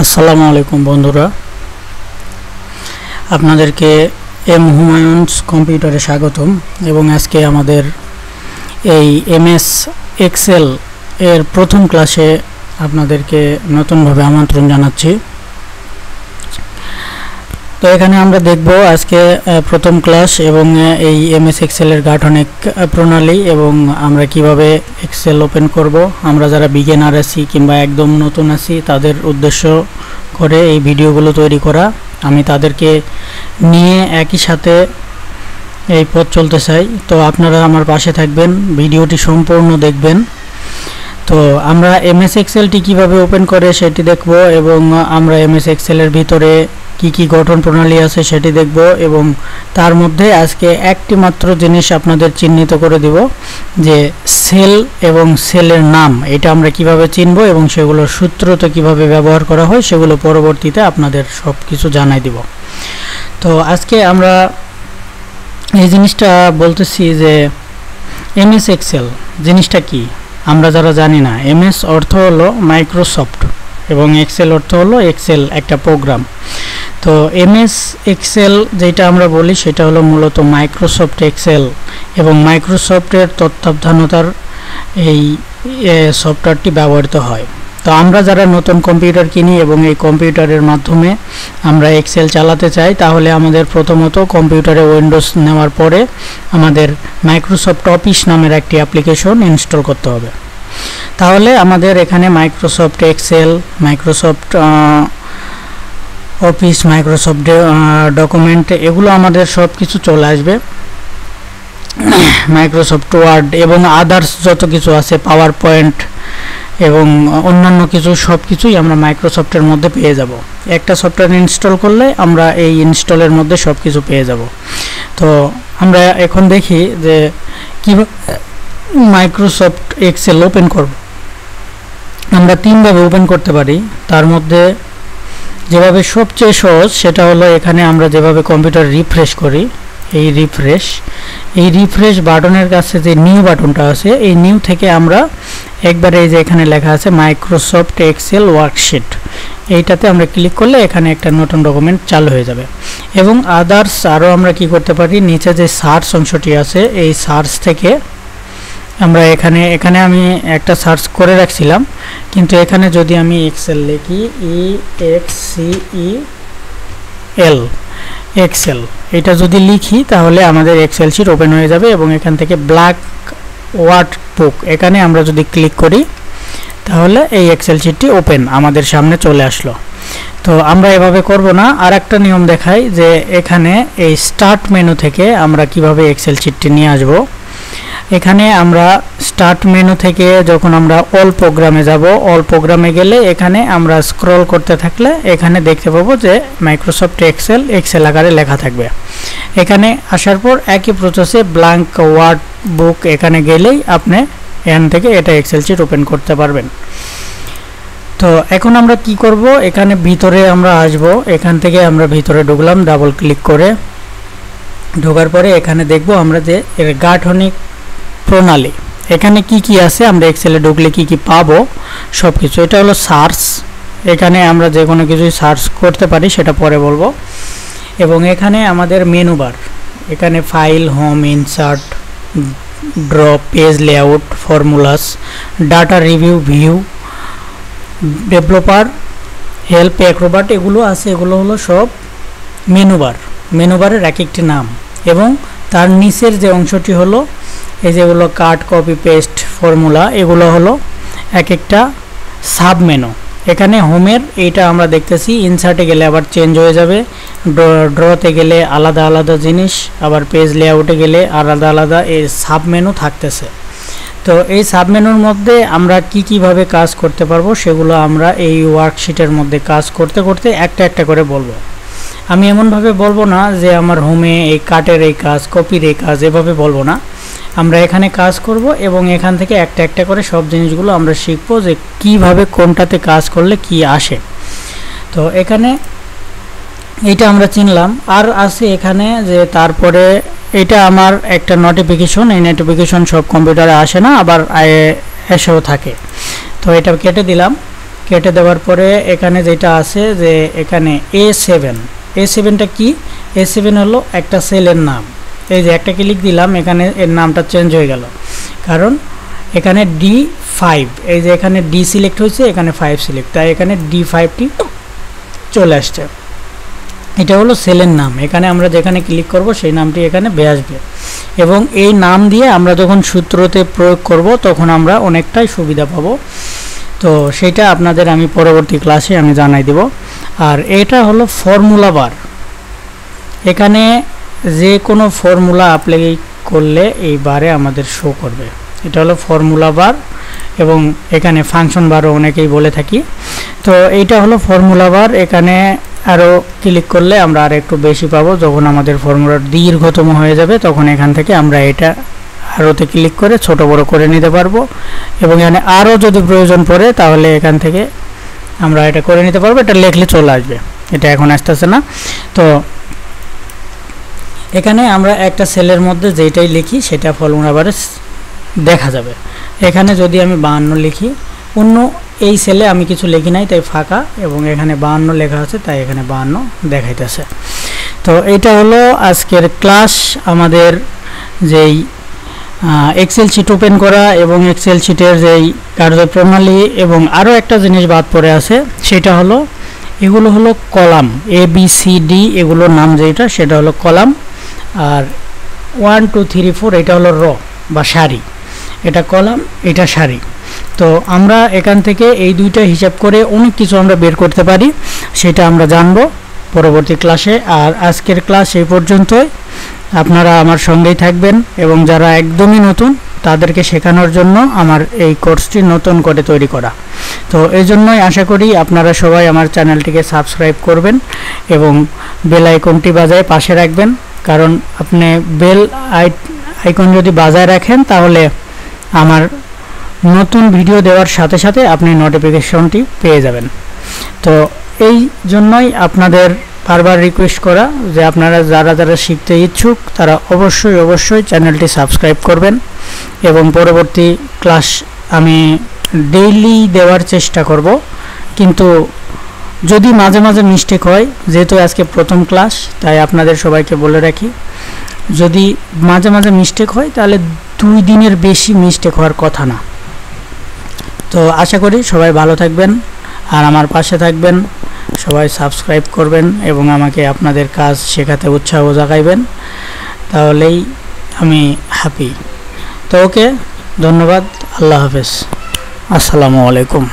আসসালামু আলাইকুম বন্ধুরা, আপনাদেরকে এম হুমায়ুনস কম্পিউটারে স্বাগতম। এবং আজকে আমাদের এই এমএস এক্সেল এর প্রথম ক্লাসে আপনাদেরকে নতুনভাবে আমন্ত্রণ জানাচ্ছি। তো এখানে আমরা দেখব আজকে প্রথম ক্লাস এবং এই এমএস এক্সেল এর গাঠনিক প্রণালী এবং আমরা কিভাবে এক্সেল ওপেন করব। আমরা যারা বিগিনার আছি কিংবা একদম নতুন আছি তাদের উদ্দেশ্য করে এই ভিডিওগুলো তৈরি করা। আমি তাদেরকে নিয়ে একই সাথে এই পথ চলতে চাই। তো আপনারা আমার পাশে থাকবেন, ভিডিওটি সম্পূর্ণ দেখবেন। তো আমরা এমএস এক্সেলটি কিভাবে ওপেন করে সেটি দেখব এবং আমরা এমএস এক্সেলের ভিতরে কি কি গঠন প্রণালী আছে সেটি দেখব এবং তার মধ্যে আজকে একটি মাত্র জিনিস আপনাদের চিহ্নিত করে দিব যে সেল এবং সেলের নাম, এটা আমরা কিভাবে চিনব এবং সেগুলোর সূত্রতে কিভাবে ব্যবহার করা হয় সেগুলো পরবর্তীতে আপনাদের সব কিছু জানাই দিব। তো আজকে আমরা এই জিনিসটা বলতেছি যে এমএস এক্সেল জিনিসটা কি আমরা যারা জানি না। এমএস অর্থ হলো মাইক্রোসফট এবং এক্সেল অর্থ হলো এক্সেল একটা প্রোগ্রাম। তো এমএস এক্সেল যেটা আমরা বলি সেটা হলো মূলত মাইক্রোসফট এক্সেল এবং মাইক্রোসফটের তত্ত্বাবধানতার এই সফটওয়্যারটি ব্যবহৃত হয়। তো আমরা যারা নতুন কম্পিউটার কিনি এবং এই কম্পিউটারের মাধ্যমে আমরা এক্সেল চালাতে চাই তাহলে আমাদের প্রথমত কম্পিউটারে উইন্ডোজ নেওয়ার পরে আমাদের মাইক্রোসফট অফিস নামের একটি অ্যাপ্লিকেশন ইনস্টল করতে হবে। তাহলে আমাদের এখানে Microsoft Excel, Microsoft Office, Microsoft document এগুলো আমাদের সব কিছু চলে আসবে। মাইক্রোসফট ওয়ার্ড এবং আদার্স যত কিছু আছে, পাওয়ার পয়েন্ট এবং অন্যান্য কিছু সব কিছুই আমরা মাইক্রোসফটের মধ্যে পেয়ে যাব। একটা সফটওয়্যার ইনস্টল করলে আমরা এই ইনস্টলের মধ্যে সব কিছু পেয়ে যাব। তো আমরা এখন দেখি যে কীভাবে মাইক্রোসফট এক্সেল ওপেন করব। আমরা তিনভাবে ওপেন করতে পারি। তার মধ্যে যেভাবে সবচেয়ে সহজ সেটা হলো এখানে আমরা যেভাবে কম্পিউটার রিফ্রেশ করি, এই রিফ্রেশ বাটনের কাছে যে নিউ বাটনটা আছে এই নিউ থেকে আমরা একবারে এই যে এখানে লেখা আছে মাইক্রোসফট এক্সেল ওয়ার্কশিট, এইটাতে আমরা ক্লিক করলে এখানে একটা নতুন ডকুমেন্ট চালু হয়ে যাবে। এবং আদার্স আরও আমরা কি করতে পারি, নিচে যে সার্চ অংশটি আছে এই সার্চ থেকে আমরা এখানে আমি একটা সার্চ করে রাখছিলাম, কিন্তু এখানে যদি আমি এক্সেল লিখি EXCEL এক্সেল এটা যদি লিখি তাহলে আমাদের এক্সেল শিট ওপেন হয়ে যাবে এবং এখান থেকে ব্ল্যাক ওয়ার্কবুক এখানে আমরা যদি ক্লিক করি তাহলে এই এক্সেল শিটটি ওপেন আমাদের সামনে চলে আসলো। তো আমরা এভাবে করব না, আর একটা নিয়ম দেখাই যে এখানে এই স্টার্ট মেনু থেকে আমরা কিভাবে এক্সেল শিটটি নিয়ে আসব। এখানে আমরা স্টার্ট মেনু থেকে যখন আমরা অল প্রোগ্রামে যাব, অল প্রোগ্রামে গেলে এখানে আমরা স্ক্রল করতে থাকলে এখানে দেখতে পাবো যে মাইক্রোসফট এক্সেল আকারে লেখা থাকবে। এখানে আসার পর একই প্রসেসে ব্ল্যাঙ্ক ওয়ার্ড বুক এখানে গেলেই আপনি এখান থেকে এটা এক্সেল শিট ওপেন করতে পারবেন। তো এখন আমরা কি করব, এখানে ভিতরে আমরা আসব। এখান থেকে আমরা ভিতরে ঢুকলাম ডাবল ক্লিক করে। ঢোকার পরে এখানে দেখব আমরা যে এর গাঠনিক প্রণালী এখানে কি কি আছে, আমরা এক্সেলে ঢুকলে কি কি পাবো সব কিছু। এটা হলো সার্চ, এখানে আমরা যে কোনো কিছুই সার্চ করতে পারি সেটা পরে বলবো। এবং এখানে আমাদের মেনু বার, এখানে file, home, insert, draw, page layout, formulas, data review, view, developer, help, Acrobat এগুলো আছে। এগুলো হলো সব মেনু বারের এক একটি নাম। এবং তার নিচের যে অংশটি হলো এই যেগুলো কাট, কপি, পেস্ট, ফর্মুলা এগুলো হলো এক একটা সাব মেনু। এখানে হোমের এইটা আমরা দেখতেছি, ইনসার্টে গেলে আবার চেঞ্জ হয়ে যাবে, ড্রতে গেলে আলাদা আলাদা জিনিস, আবার পেজ লেআউটে গেলে আলাদা আলাদা এই সাব মেনু থাকতেছে। তো এই সাব মেনুর মধ্যে আমরা কিভাবে কাজ করতে পারবো সেগুলো আমরা এই ওয়ার্কশিটের মধ্যে কাজ করতে করতে একটা একটা করে বলবো। আমি এমনভাবে বলবো না যে আমার হোমে এই কাটের এই কাজ, কপির এই কাজ, এভাবে বলবো না। আমরা এখানে কাজ করব এবং এখান থেকে একটা একটা করে সব জিনিসগুলো আমরা শিখবো যে কিভাবে কোনটাতে কাজ করলে কি আসে। তো এখানে এইটা আমরা চিনলাম। আর আছে এখানে যে তারপরে এটা আমার একটা নোটিফিকেশন, এই নোটিফিকেশন সব কম্পিউটারে আসে না, আবার এসেও থাকে। তো এটা কেটে দিলাম। কেটে দেওয়ার পরে এখানে যেটা আছে যে এখানে A7টা কি, A7 হলো একটা সেলের নাম। এই যে একটা ক্লিক দিলাম, এখানে এর নামটা চেঞ্জ হয়ে গেল, কারণ এখানে D5, এই যে এখানে D সিলেক্ট হয়েছে, এখানে 5 সিলেক্ট, তাই এখানে D5টি চলে আসছে। এটা হলো সেলের নাম। এখানে আমরা যেখানে ক্লিক করব সেই নামটি এখানে আসবে, এবং এই নাম দিয়ে আমরা যখন সূত্রতে প্রয়োগ করব তখন আমরা অনেকটাই সুবিধা পাবো। তো সেটা আপনাদের আমি পরবর্তী ক্লাসে আমি জানাই দেব। আর এটা হলো ফর্মুলা বার। এখানে যে কোনো ফর্মুলা অ্যাপ্লাই করলে এই বারে আমাদের শো করবে। এটা হলো ফর্মুলা বার, এবং এখানে ফাংশন বারও অনেকেই বলে থাকি। তো এইটা হলো ফর্মুলা বার। এখানে আরও ক্লিক করলে আমরা আর একটু বেশি পাবো। যখন আমাদের ফর্মুলার দীর্ঘতম হয়ে যাবে তখন এখান থেকে আমরা এটা আরোতে ক্লিক করে ছোট বড় করে নিতে পারবো, এবং এখানে আরও যদি প্রয়োজন পড়ে তাহলে এখান থেকে আমরা এটা করে নিতে পারবো। এটা লিখলে চলে আসবে, এটা এখন আসতেছে না। তো এখানে আমরা একটা সেলের মধ্যে যেটাই লিখি সেটা ফর্মুলা বারে দেখা যাবে। এখানে যদি আমি 52 লিখি, অন্য এই সেলে আমি কিছু লিখি নাই তাই ফাঁকা, এবং এখানে 52 লেখা আছে তাই এখানে 52 দেখাইতেছে। তো এটা হলো আজকের ক্লাস, আমাদের যেই এক্সেল শিট ওপেন করা এবং এক্সেল শিটের যেই কার্যপ্রণালী, এবং আরও একটা জিনিস বাদ পড়ে আছে সেটা হলো এগুলো হলো কলাম, ABCD এগুলোর নাম যেটা সেটা হলো কলাম, আর 1 2 3 4 এটা হলো র বা সারি। এটা কলাম, এটা সারি। তো আমরা এখান থেকে এই দুইটা হিসাব করে অনেক কিছু আমরা বের করতে পারি, সেটা আমরা জানবো পরবর্তী ক্লাসে। আর আজকের ক্লাস এই পর্যন্তই। আপনারা আমার সঙ্গেই থাকবেন, এবং যারা একদমই নতুন তাদেরকে শেখানোর জন্য আমার এই কোর্সটি নতুন করে তৈরি করা। তো এই জন্যই আশা করি আপনারা সবাই আমার চ্যানেলটিকে সাবস্ক্রাইব করবেন এবং বেল আইকনটি বাজায় পাশে রাখবেন, কারণ আপনি বেল আইকন যদি বাজায় রাখেন তাহলে আমার নতুন ভিডিও দেওয়ার সাথে সাথে আপনি নোটিফিকেশনটি পেয়ে যাবেন। তো এই জন্যই আপনাদের বারবার রিকোয়েস্ট করা যে আপনারা যারা যারা শিখতে ইচ্ছুক তারা অবশ্যই চ্যানেলটি সাবস্ক্রাইব করবেন, এবং পরবর্তী ক্লাস আমি ডেইলি দেওয়ার চেষ্টা করব। কিন্তু যদি মাঝে মাঝে মিস্টেক হয়, যেহেতু আজকে প্রথম ক্লাস তাই আপনাদের সবাইকে বলে রাখি, যদি মাঝে মাঝে মিস্টেক হয় তাহলে 2 দিনের বেশি মিস্টেক হওয়ার কথা না। তো আশা করি সবাই ভালো থাকবেন আর আমার পাশে থাকবেন, সবাই সাবস্ক্রাইব করবেন এবং আমাকে আপনাদের কাজ শেখাতে উৎসাহ জাগাইবেন, তাহলেই আমি হ্যাপি। তো ওকে, ধন্যবাদ, আল্লাহ হাফেজ, আসসালামু আলাইকুম।